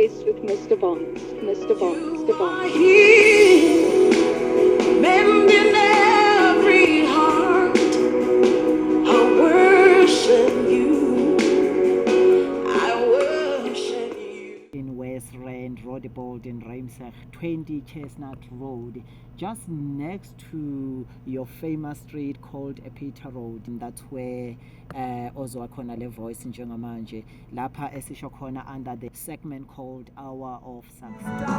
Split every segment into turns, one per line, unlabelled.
Space with Mr. Bongs. Mr. Bongs. Mr. Bongs.
Mending every heart, I worship you. I worship you.
In West Rand, Rodebold in Ramsach, 20 Chestnut Road, just next to your famous street called Peter Road. And that's where Ozwa Khona Le Voice in Njengamanje, lapha esisho khona under the segment called Hour of Success.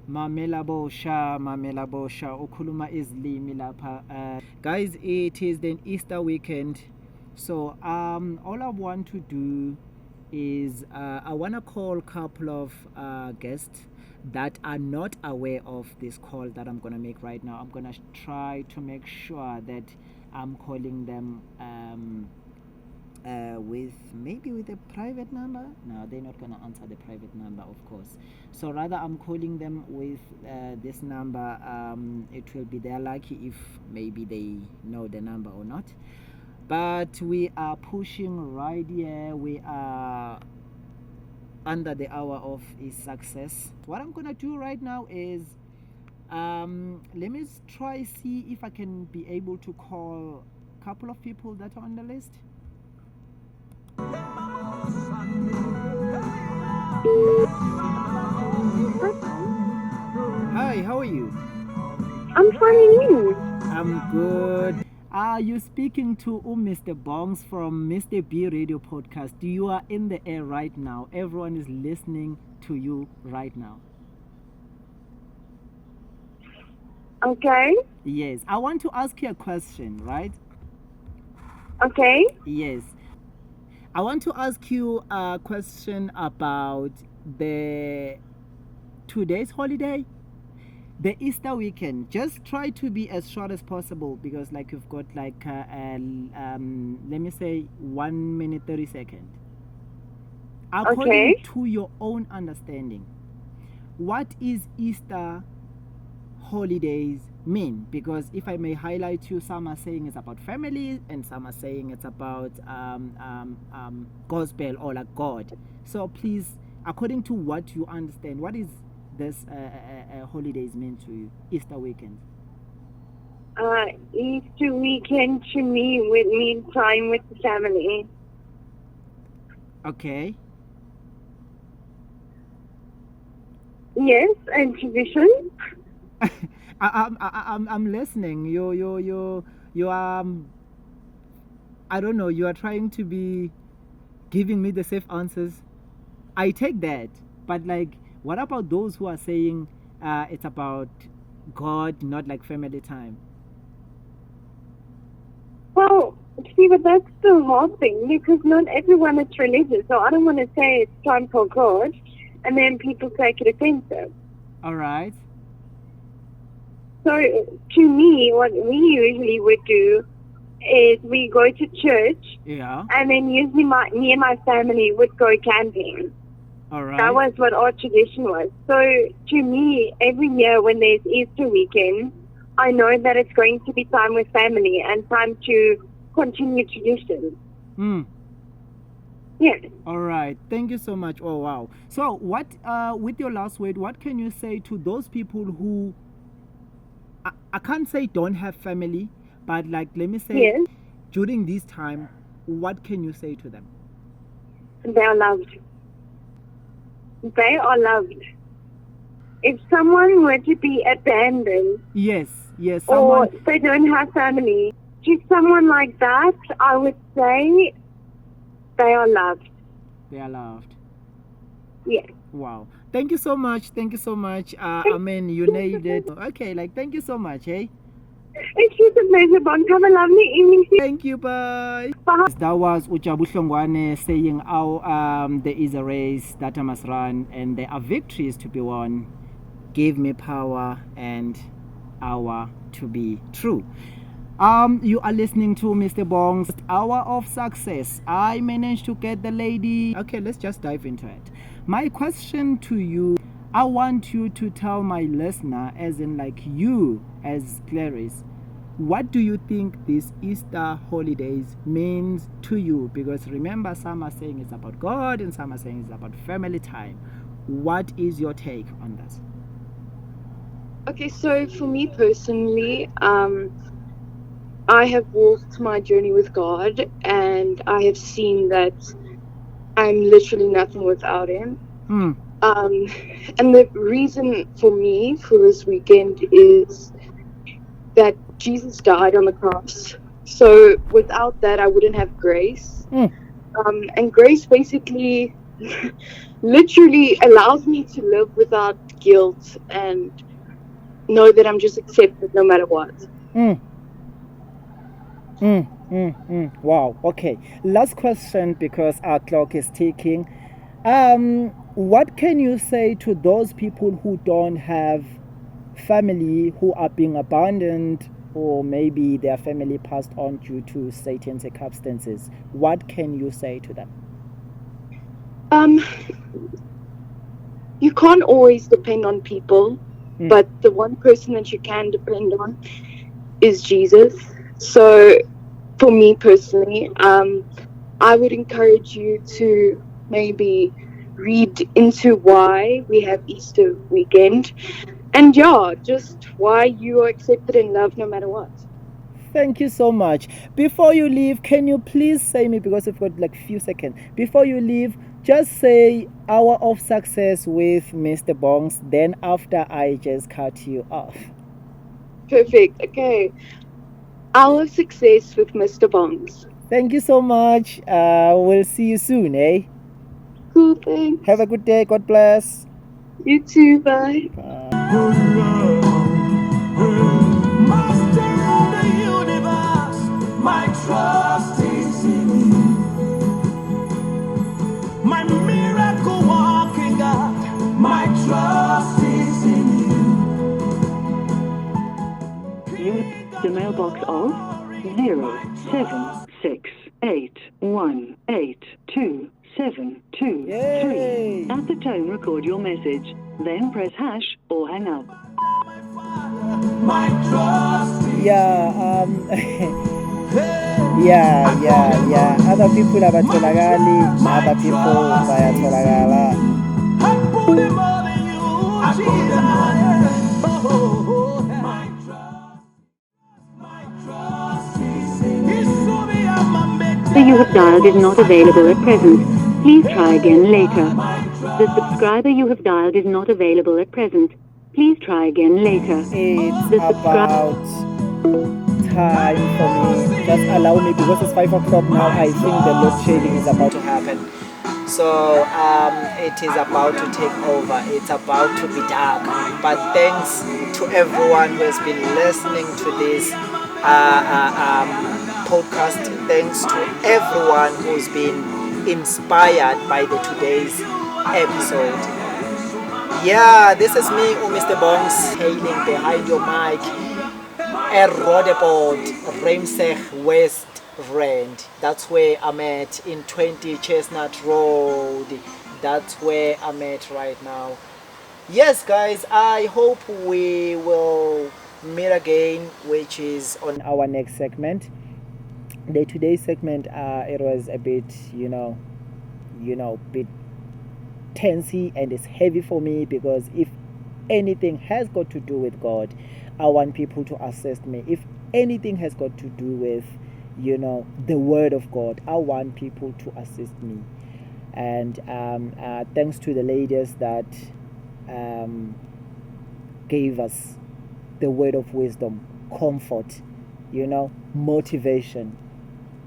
Mamela Bosha, ukhuluma izilimi lapha. Guys, it is the Easter weekend. So all I want to do is I want to call a couple of guests that are not aware of this call that I'm going to make right now. I'm going to try to make sure that I'm calling them with a private number. No, they're not going to answer the private number, of course. So rather I'm calling them with this number. It will be their lucky if maybe they know the number or not. But we are pushing right here. We are under the hour of success. What I'm gonna do right now is let me try see if I can be able to call a couple of people that are on the list. Hi, how are you?
I'm fine, and you?
I'm good. Are you speaking to Mr. Bongs from Mr. B Radio Podcast? You are in the air right now. Everyone is listening to you right now.
Okay.
Yes. I want to ask you a question, right?
Okay.
Yes. I want to ask you a question about the today's holiday. The Easter weekend. Just try to be as short as possible because like you've got like let me say 1 minute 30 seconds. According to your own understanding, what is Easter holidays mean? Because if I may highlight you, some are saying it's about family and some are saying it's about gospel or like God. So please, according to what you understand, what is this holidays mean to you? Easter weekend.
Easter weekend to me would mean time with the family.
Okay.
Yes, and tradition.
I'm listening. You I don't know. You are trying to be giving me the safe answers. I take that, but like, what about those who are saying it's about God, not like family time?
Well, see, but that's the hard thing because not everyone is religious. So I don't want to say it's time for God, and then people take it offensive.
All right.
So to me, what we usually would do is we go to church, and then usually me and my family would go camping.
All right.
That was what our tradition was. So to me, every year when there's Easter weekend, I know that it's going to be time with family and time to continue traditions. Yeah.
All right. Thank you so much. Oh, wow. So what, with your last word, what can you say to those people who, I can't say don't have family, but like, let me say, during this time, what can you say to them?
They are loved. They are loved. If someone were to be abandoned, or they don't have family, to someone like that, I would say they are loved.
They are loved.
Yes.
Wow. Thank you so much. Thank you so much. I mean, you nailed it. Okay, like, thank you so much, hey?
It's just a pleasure, Bon. Have a lovely evening.
Thank you, bye.
Bye.
That was Ujabu Hlongwane saying, there is a race that I must run and there are victories to be won. Give me power and hour to be true. You are listening to Mr. Bong's Hour of Success. I managed to get the lady. Okay, let's just dive into it. My question to you, I want you to tell my listener, as in like you as Clarice, What do you think this Easter holidays means to you? Because remember, some are saying it's about God and some are saying it's about family time. What is your take on this?
Okay, so for me personally, I have walked my journey with God, and I have seen that I'm literally nothing without Him. And the reason for me for this weekend is that Jesus died on the cross. So without that, I wouldn't have grace. And grace basically literally allows me to live without guilt and know that I'm just accepted no matter what.
Wow. Okay. Last question because our clock is ticking. What can you say to those people who don't have family, who are being abandoned, or maybe their family passed on due to Satan's circumstances? What can you say to them?
You can't always depend on people, but the one person that you can depend on is Jesus. So for me personally, I would encourage you to maybe read into why we have Easter weekend, and just why you are accepted and loved no matter what.
Thank you so much. Before you leave, can you please say me, because we've got like a few seconds, before you leave, just say hour of success with Mr. Bongs, then after I just cut you off.
Perfect. Okay. Hour of success with Mr. Bongs.
Thank you so much. We'll see you soon, eh?
Cool, thanks.
Have a good day. God bless.
You too. Bye.
Master of the universe, my trust is in you. My miracle walking God, my trust is in you.
Use the mailbox of 07681827223.
Yay.
At the tone, record your message, then press hash or hang up.
My trust is
Other people abatholakali, other people bayatholakala.
I put him all in you, Jesus.
The you have dialed is not available at present. Please try again later. The subscriber you have dialed is not available at present. Please try again later.
It's about time for me. Just allow me, because it's 5 o'clock now. I think the load shedding is about to happen. So it is about to take over. It's about to be dark. But thanks to everyone who has been listening to this podcast. Thanks to everyone who's been inspired by the today's episode. Yeah, this is me, Mr. Bongs, hailing behind your mic at Rodeport, Ramsey West Rand. That's where I'm at, in 20 Chestnut Road. That's where I'm at right now. Yes, guys, I hope we will meet again, which is on our next segment. The today's segment, it was a bit, bit tensy, and it's heavy for me, because if anything has got to do with God, I want people to assist me. If anything has got to do with, the word of God, I want people to assist me. And thanks to the ladies that gave us the word of wisdom, comfort, motivation.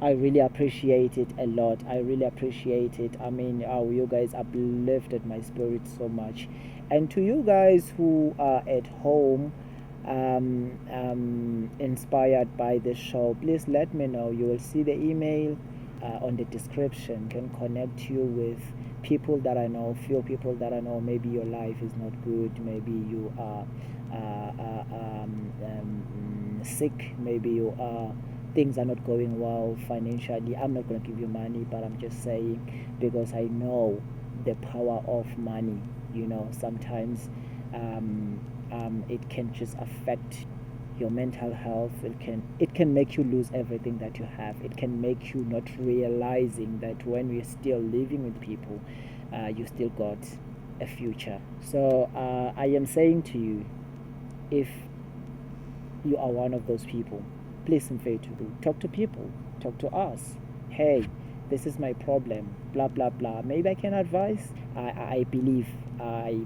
I really appreciate it a lot. I really appreciate it. I mean, you guys uplifted my spirit so much. And to you guys who are at home, inspired by the show, please let me know. You will see the email on the description. Can connect you with people that I know, few people that I know. Maybe your life is not good. Maybe you are sick. Maybe you are, things are not going well financially. I'm not going to give you money, but I'm just saying, because I know the power of money. Sometimes it can just affect your mental health. It can make you lose everything that you have. It can make you not realizing that when you're still living with people, you still got a future. So I am saying to you, if you are one of those people, please talk to people, talk to us. Hey, this is my problem, blah blah blah. Maybe I can advise. I believe I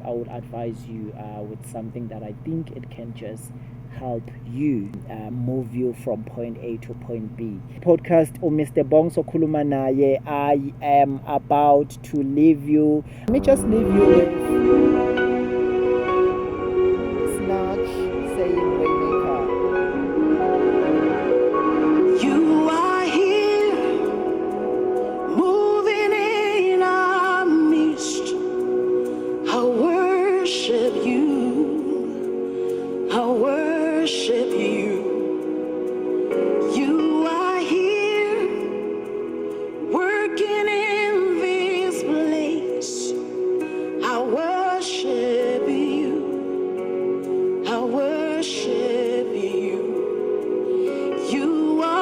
would advise you with something that I think it can just help you move you from point A to point B. Podcast Mr. Bongso Kuluma naye. I am about to leave you. Let me just leave you with Snatch saying Waymaker.
You are here, moving in our midst. I worship you. I worship you. You are here, working in this place. I worship you. I worship